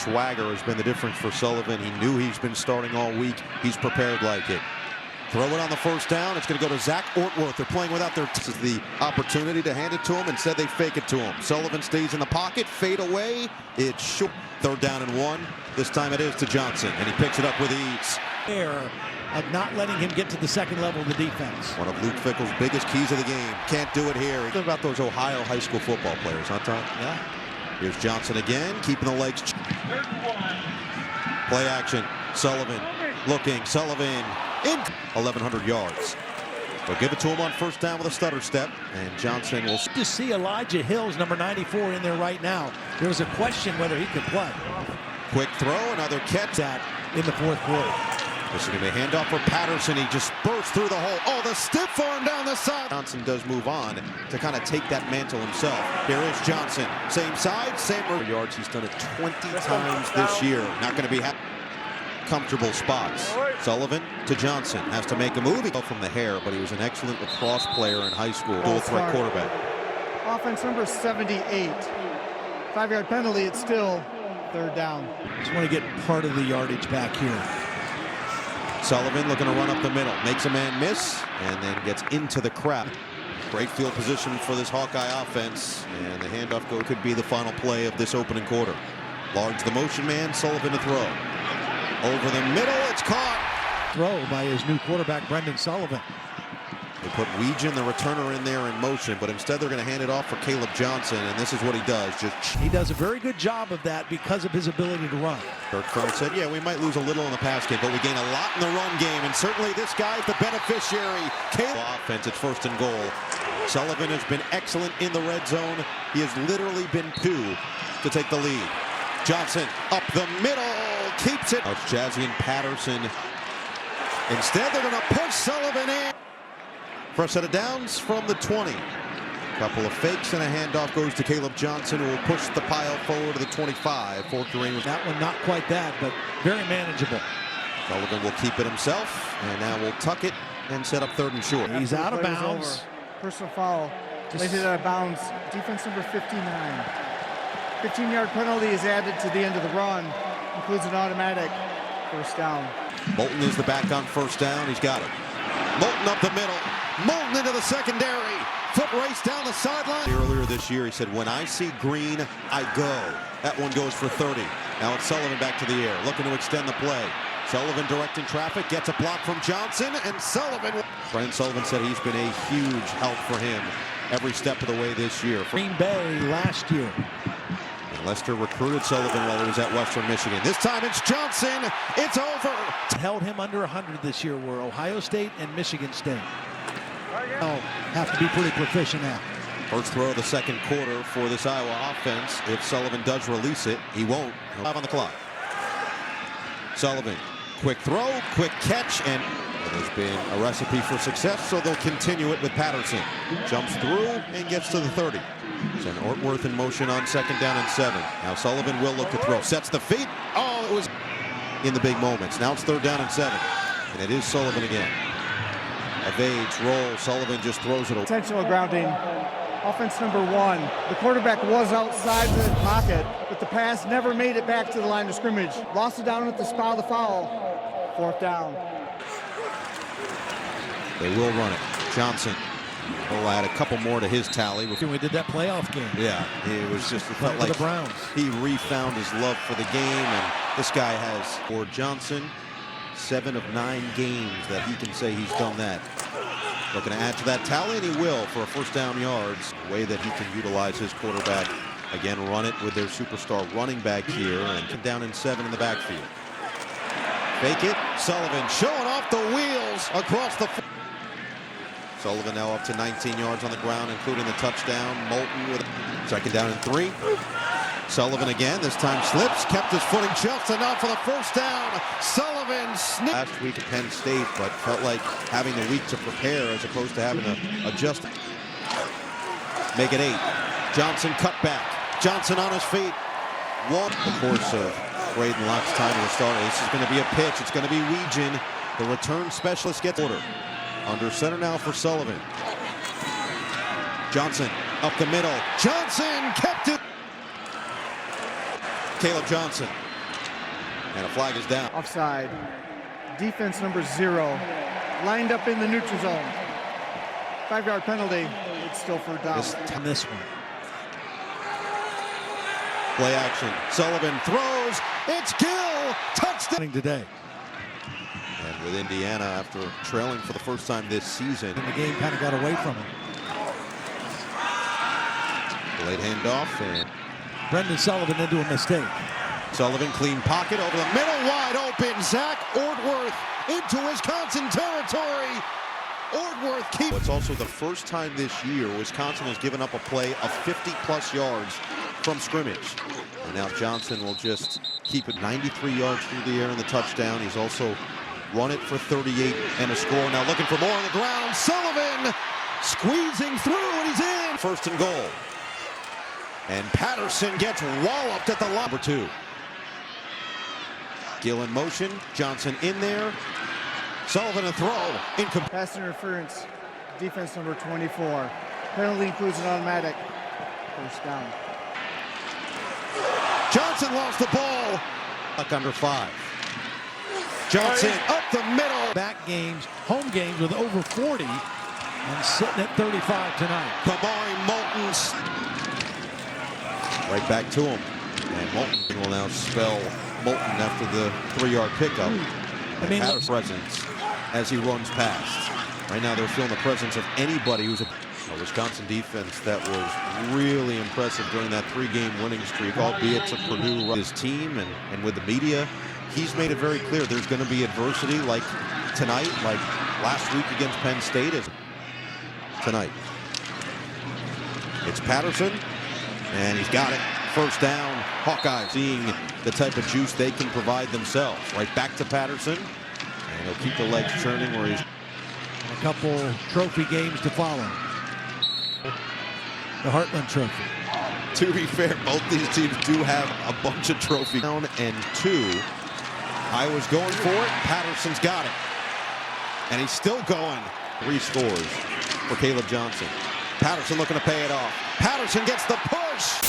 swagger has been the difference for Sullivan. He knew he's been starting all week. He's prepared like it. Throw it on the first down. It's going to go to Zach Ortworth. They're playing without their... This is the opportunity to hand it to him. Instead, they fake it to him. Sullivan stays in the pocket. Fade away. It's short. 3rd down and 1. This time it is to Johnson, and he picks it up with ease. Of not letting him get to the second level of the defense. One of Luke Fickell's biggest keys of the game. Can't do it here. Think about those Ohio high school football players, huh, Tom? Yeah. Here's Johnson again, keeping the legs. Play action. Sullivan looking. Sullivan in 1,100 yards. They'll give it to him on first down with a stutter step, and Johnson will... To see Elijah Hills, number 94, in there right now. There was a question whether he could play. Quick throw, another catch. That in the 4th quarter. This is going to be a handoff for Patterson. He just bursts through the hole. Oh, the stiff arm down the side. Johnson does move on to kind of take that mantle himself. Here is Johnson. Same side, same yards. He's done it 20 times this year. Not going to be comfortable spots. Sullivan to Johnson. Has to make a move. He go from the hair, but he was an excellent lacrosse player in high school. Dual threat quarterback. Offense number 78. 5-yard penalty. It's still 3rd down. Just want to get part of the yardage back here. Sullivan looking to run up the middle. Makes a man miss and then gets into the crowd. Great field position for this Hawkeye offense. And the handoff could be the final play of this opening quarter. Large the motion man. Sullivan to throw. Over the middle. It's caught. Throw by his new quarterback, Brendan Sullivan. They put Weegan, the returner, in there in motion, but instead they're going to hand it off for Caleb Johnson, and this is what he does. He does a very good job of that because of his ability to run. Kirk Ferentz said, yeah, we might lose a little in the pass game, but we gain a lot in the run game, and certainly this guy's the beneficiary. Caleb offense, it's 1st and goal. Sullivan has been excellent in the red zone. He has literally been 2 to take the lead. Johnson up the middle, keeps it. It's Jazzy and Patterson. Instead, they're going to push Sullivan in. First set of downs from the 20. Couple of fakes and a handoff goes to Caleb Johnson, who will push the pile forward to the 25. Fourth ring. That one not quite that, but very manageable. Sullivan will keep it himself, and now will tuck it and set up 3rd and short. He's out of bounds. Personal foul. Placed it out of bounds. Defense number 59. 15-yard penalty is added to the end of the run. Includes an automatic 1st down. Moulton is the back on 1st down. He's got it. Moulton up the middle. Moulton into the secondary. Foot race down the sideline. Earlier this year, he said, when I see green, I go. That one goes for 30. Now it's Sullivan back to the air, looking to extend the play. Sullivan directing traffic, gets a block from Johnson, and Sullivan. Brian Sullivan said he's been a huge help for him every step of the way this year. Green Bay last year. And Lester recruited Sullivan while he was at Western Michigan. This time it's Johnson. It's over. Held him under 100 this year were Ohio State and Michigan State. Oh, have to be pretty proficient now. First throw of the 2nd quarter for this Iowa offense. If Sullivan does release it, he won't. 5 on the clock. Sullivan, quick throw, quick catch, and it has been a recipe for success, so they'll continue it with Patterson. Jumps through and gets to the 30. Send Ortworth in motion on 2nd down and 7. Now Sullivan will look to throw. Sets the feet. Oh, it was in the big moments. Now it's 3rd down and 7. And it is Sullivan again. Evades, roll. Sullivan just throws it. Intentional grounding. Offense number 1. The quarterback was outside the pocket, but the pass never made it back to the line of scrimmage. Lost it down at the spot of the foul. 4th down. They will run it. Johnson will add a couple more to his tally. We did that playoff game. Yeah, it was just, it felt like the Browns. He refound his love for the game, and this guy has, for Johnson, 7 of 9 games that he can say he's done that. Looking to add to that tally, and he will for a 1st down yards. A way that he can utilize his quarterback. Again, run it with their superstar running back here, and down in 7 in the backfield. Fake it. Sullivan showing off the wheels across the. Sullivan now up to 19 yards on the ground, including the touchdown. Moulton with 2nd down and 3. Sullivan again, this time slips, kept his footing just enough for the 1st down. Sullivan snipped. Last week at Penn State, but felt like having the week to prepare as opposed to having to adjust. Make it 8. Johnson cut back. Johnson on his feet. One. The course of Braden Locke's time to the start. This is going to be a pitch. It's going to be Weegan. The return specialist gets order. Under center now for Sullivan. Johnson up the middle. Johnson kept it. Caleb Johnson And a flag is down. Offside. Defense number 0. Lined up in the neutral zone. 5-yard penalty. It's still for down. This one. Play action. Sullivan throws. It's Gill. Touchdown Today. And with Indiana, after trailing for the first time this season, And the game kind of got away from him. late handoff, and Brendan Sullivan into a mistake. Sullivan clean pocket over the middle, wide open. Zach Ortworth into Wisconsin territory. Ortworth keeps. It's also the first time this year Wisconsin has given up a play of 50-plus yards from scrimmage. And now Johnson will just keep it 93 yards through the air in the touchdown. He's also run it for 38 and a score. Now looking for more on the ground. Sullivan squeezing through, and he's in. First and goal. And Patterson gets walloped at the line. Number 2. Gill in motion. Johnson in there. Sullivan a throw. Pass interference. Defense number 24. Penalty includes an automatic. First down. Johnson lost the ball. Under 5. Johnson up the middle. Back games, home games with over 40 and sitting at 35 tonight. Kamari Moulton's right back to him. And Moulton will now spell Moulton after the 3-yard pickup. I mean, Patterson's presence as he runs past. Right now they're feeling the presence of anybody who's a Wisconsin defense that was really impressive during that 3-game winning streak, albeit to Purdue. His team and with the media, he's made it very clear there's going to be adversity like tonight, like last week against Penn State. Tonight. It's Patterson, and he's got it. First down. Hawkeyes seeing the type of juice they can provide themselves. Right back to Patterson, and he'll keep the legs churning where he's. A couple trophy games to follow. The Heartland Trophy. To be fair, both these teams do have a bunch of trophies. Down and 2. Iowa's going for it. Patterson's got it. And he's still going. 3 scores for Caleb Johnson. Patterson looking to pay it off. Patterson gets the push.